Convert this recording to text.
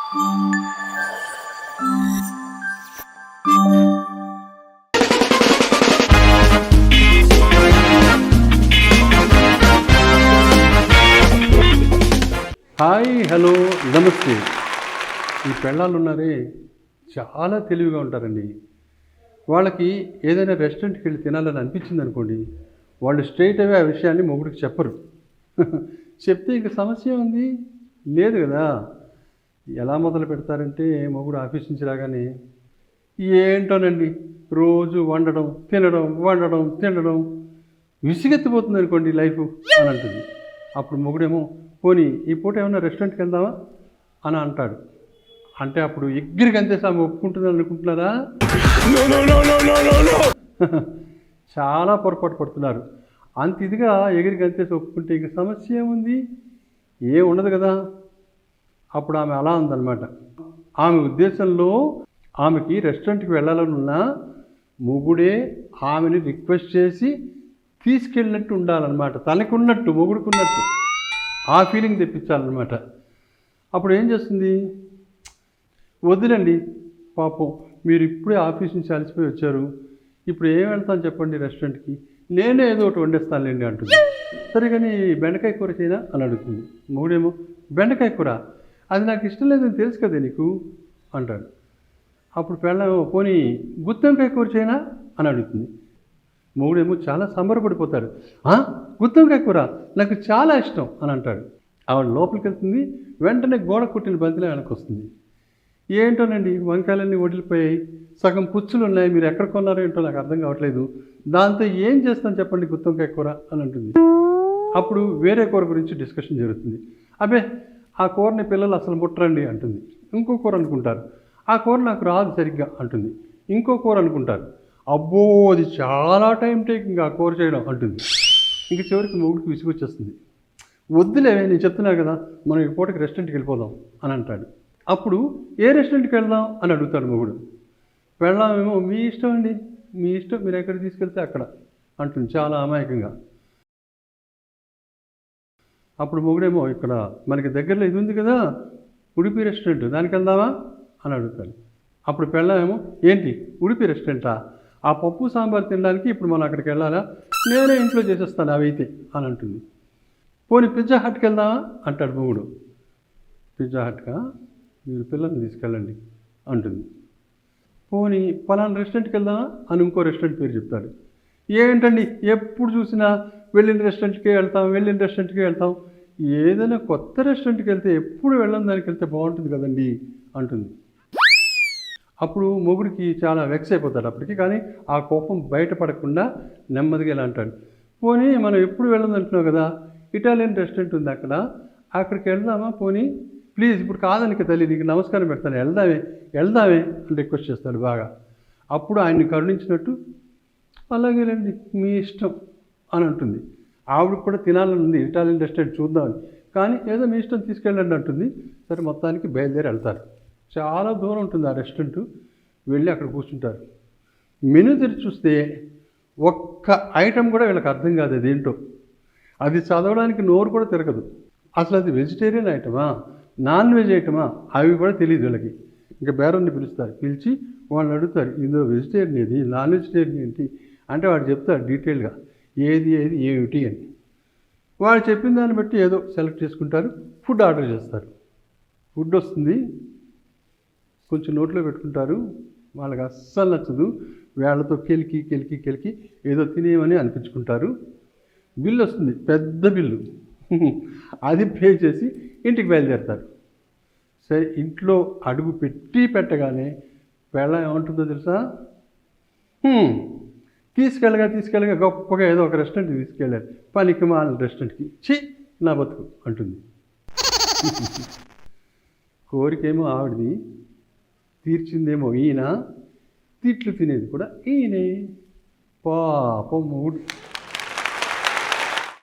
Hi, hello, నమస్తే. ఈ పెళ్ళాళ్ళు ఉన్నారే చాలా తెలివిగా ఉంటారండి. వాళ్ళకి ఏదైనా రెస్టారెంట్కి వెళ్ళి తినాలని అనిపించింది అనుకోండి, వాళ్ళు స్ట్రైట్ అవే ఆ విషయాన్ని మొగుడికి చెప్పరు. చెప్తే ఇంక సమస్య ఉంది లేదు కదా. ఎలా మొదలు పెడతారంటే, మొగుడు ఆఫీస్ నుంచి రాగానే ఏంటోనండి రోజు వండడం తినడం వండడం తినడం విసిగెత్తిపోతుంది అనుకోండి లైఫ్ అని అంటుంది. అప్పుడు మొగుడేమో పోనీ ఈ పూట ఏమన్నా రెస్టారెంట్కి వెళ్దామా అని అంటాడు. అంటే అప్పుడు ఎగ్గిరికి అంతేసి ఆమె ఒప్పుకుంటుందని అనుకుంటున్నారా? చాలా పొరపాటు పడుతున్నారు. అంత ఇదిగా ఎగిరికి అంతేసి ఒప్పుకుంటే ఇంక సమస్య ఏముంది, ఏం ఉండదు కదా. అప్పుడు ఆమె అలా ఉందన్నమాట. ఆమె ఉద్దేశంలో ఆమెకి రెస్టారెంట్కి వెళ్ళాలని ఉన్నా మొగుడే ఆమెని రిక్వెస్ట్ చేసి తీసుకెళ్ళినట్టు ఉండాలన్నమాట. తనకున్నట్టు మొగుడుకున్నట్టు ఆ ఫీలింగ్ తెప్పించాలన్నమాట. అప్పుడు ఏం చేస్తుంది, వద్దులండి పాపం మీరు ఇప్పుడే ఆఫీస్ నుంచి అలసిపోయి వచ్చారు, ఇప్పుడు ఏం వెళ్తాను చెప్పండి రెస్టారెంట్కి, నేనే ఏదో ఒకటి వండేస్తానులేండి అంటుంది. సరే కానీ బెండకాయ కూర చేయనా అని అడుగుతుంది. మూడేమో బెండకాయ కూర అది నాకు ఇష్టం లేదని తెలుసు కదా నీకు అంటాడు. అప్పుడు పెళ్ళేమో పోనీ గుత్తొంకాయ కూర చేయనా అని అడుగుతుంది. మూడేమో చాలా సంబరపడిపోతాడు. గుత్తొంకాయ కూర నాకు చాలా ఇష్టం అని అంటాడు. ఆవిడ లోపలికి వెళ్తుంది, వెంటనే గోడ కుట్టిన బంతిలో వెనక్కి వస్తుంది. ఏంటోనండి వంకాయలన్నీ వదిలిపోయాయి, సగం పుచ్చులు ఉన్నాయి, మీరు ఎక్కడ కొన్నారో ఏంటో నాకు అర్థం కావట్లేదు, దాంతో ఏం చేస్తాను చెప్పండి గుత్తొంకాయ కూర అని అంటుంది. అప్పుడు వేరే కూర గురించి డిస్కషన్ జరుగుతుంది. అబ్బే ఆ కూరని పిల్లలు అసలు ముట్టరండి అంటుంది. ఇంకో కూర అనుకుంటారు, ఆ కూర నాకు రాదు సరిగ్గా అంటుంది. ఇంకో కూర అనుకుంటారు, అబ్బో అది చాలా టైం టేకింగ్ ఆ కూర చేయడం అంటుంది. ఇంక చివరికి మొగుడికి విసుగొచ్చేస్తుంది. వద్దులే నేను చెప్తున్నా కదా మనం ఈ పూటకి రెస్టారెంట్కి వెళ్ళిపోదాం అని అంటాడు. అప్పుడు ఏ రెస్టారెంట్కి వెళ్దాం అని అడుగుతాడు మొగుడు. వెళ్దామేమో మీ ఇష్టం అండి, మీ ఇష్టం, మీరు ఎక్కడికి తీసుకెళ్తే అక్కడ అంటుంది చాలా అమాయకంగా. అప్పుడు మొగుడేమో ఇక్కడ మనకి దగ్గరలో ఇది ఉంది కదా ఉడిపి రెస్టారెంట్, దానికి వెళ్దామా అని అడుగుతాడు. అప్పుడు పెళ్ళామేమో ఏంటి ఉడిపి రెస్టారెంటా, ఆ పప్పు సాంబార్ తినడానికి ఇప్పుడు మనం అక్కడికి వెళ్ళాలా, నేనే ఇంట్లో చేసేస్తాను అవి అయితే అని అంటుంది. పోనీ పిజ్జా హట్కి వెళ్దామా అంటాడు మొగుడు. పిజ్జా హట్కా, మీరు పిల్లల్ని తీసుకెళ్ళండి అంటుంది. పోనీ పలానా రెస్టారెంట్కి వెళ్దామా అని ఇంకో రెస్టారెంట్ పేరు చెప్తాడు. ఏంటండి ఎప్పుడు చూసినా వెళ్ళిన రెస్టారెంట్కే వెళ్తాం, ఏదైనా కొత్త రెస్టారెంట్కి వెళ్తే ఎప్పుడు వెళ్ళని దానికి వెళ్తే బాగుంటుంది కదండి అంటుంది. అప్పుడు మొగుడికి చాలా వెక్స్ అయిపోతాడు అప్పటికి. కానీ ఆ కోపం బయటపడకుండా నెమ్మదిగా ఇలా అంటాడు, పోనీ మనం ఎప్పుడు వెళ్ళదు అంటున్నావు కదా, ఇటాలియన్ రెస్టారెంట్ ఉంది అక్కడికి వెళ్దామా పోనీ ప్లీజ్, ఇప్పుడు కాదనికి తల్లి నీకు నమస్కారం పెడతాను, వెళ్దామే అని రిక్వెస్ట్ చేస్తాడు బాగా. అప్పుడు ఆయన్ని కరుణించినట్టు అలాగేనండి మీ ఇష్టం అని అంటుంది. ఆవిడకి కూడా తినాలని ఉంది ఇటాలియన్ రెస్టారెంట్ చూద్దామని, కానీ ఏదో మీ ఇష్టం తీసుకెళ్ళండి అంటుంది. సరే మొత్తానికి బయలుదేరి వెళ్తారు. చాలా దూరం ఉంటుంది ఆ రెస్టారెంట్. వెళ్ళి అక్కడ కూర్చుంటారు. మెనూ తెరిచి చూస్తే ఒక్క ఐటెం కూడా వీళ్ళకి అర్థం కాదు అదేంటో. అది చదవడానికి నోరు కూడా తిరగదు. అసలు అది వెజిటేరియన్ ఐటమా నాన్ వెజ్ ఐటమా అవి కూడా తెలియదు వీళ్ళకి. ఇంకా బేరాన్ని పిలుస్తారు, పిలిచి వాళ్ళని అడుగుతారు ఇందులో వెజిటేరియన్ ఏది నాన్ వెజిటేరియన్ ఏంటి అంటే వాడు చెప్తాడు డీటెయిల్గా ఏది ఏమిటి అని. వాడు చెప్పిన దాన్ని బట్టి ఏదో సెలెక్ట్ చేసుకుంటారు, ఫుడ్ ఆర్డర్ చేస్తారు. ఫుడ్ వస్తుంది, కొంచెం నోట్లో పెట్టుకుంటారు, వాళ్ళకి అస్సలు నచ్చదు, వేళ్లతో కెలికి ఏదో తినేయమని అనిపించుకుంటారు. బిల్లు వస్తుంది, పెద్ద బిల్లు, అది పే చేసి ఇంటికి బయలుదేరుతారు. సరే ఇంట్లో అడుగు పెట్టగానే పెళ్ళం ఏమంటుందో తెలుసా, తీసుకెళ్ళగా గొప్పగా ఏదో ఒక రెస్టారెంట్కి తీసుకెళ్ళారు, పనికి మాలిన రెస్టారెంట్కి, ఛీ నా బతుకు అంటుంది. కోరికేమో ఆవిడది, తీర్చిందేమో ఈయన, తిట్లు తినేది కూడా ఈయనే. పాపం మూడు